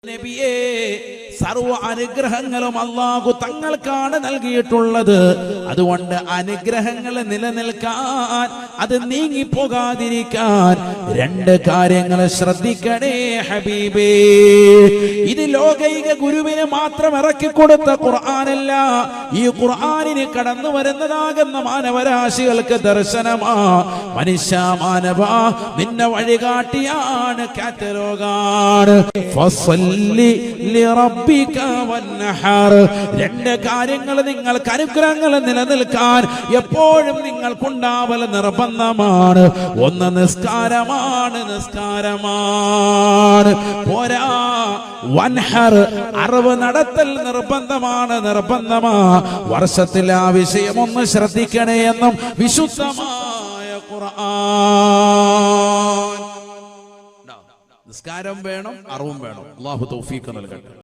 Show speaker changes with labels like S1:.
S1: നബിയേ, സർവ്വ അനുഗ്രഹങ്ങളും അല്ലാഹു തങ്ങൾക്കാണ് നൽകിയിട്ടുള്ളത്. അതുകൊണ്ട് അനുഗ്രഹങ്ങൾ നിലനിൽക്കാൻ, അത് നീങ്ങിപ്പോകാതിരിക്കാൻ രണ്ട് കാര്യങ്ങൾ ശ്രദ്ധിക്കണേ ഹബീബേ. ഇത് ലോകൈക ഗുരുവിന് മാത്രം ഇറക്കിക്കൊടുത്ത ഖുർആനല്ല, ഈ ഖുർആനിന് കടന്നു വരുന്നതാകുന്ന മാനവരാശികൾക്ക് ദർശനമാ. മനുഷ്യ മാനവ, നിന്നെ വഴികാട്ടിയാണ്, കാറ്റലോഗാണ്. ഫസല്ലി ലിറബ്ബിക വൻഹർ. രണ്ട് കാര്യങ്ങൾ നിങ്ങൾക്ക് അനുഗ്രഹങ്ങൾ നിലനിൽക്കാൻ എപ്പോഴും നിങ്ങൾക്കുണ്ടാവൽ നിർബന്ധമാണ്. ഒന്ന് നിസ്കാരമാണ്, നിസ്കാരമാണ് പോരാ. വൻഹർ, അറിവ് നടത്തൽ നിർബന്ധമാണ്. വർഷത്തിൽ ആ വിഷയം ഒന്ന് ശ്രദ്ധിക്കണേ എന്നും വിശുദ്ധമായ ഖുർആൻ. നിസ്കാരം വേണം, അറിവും വേണം. അല്ലാഹു തൗഫീഖ് നൽകട്ടെ.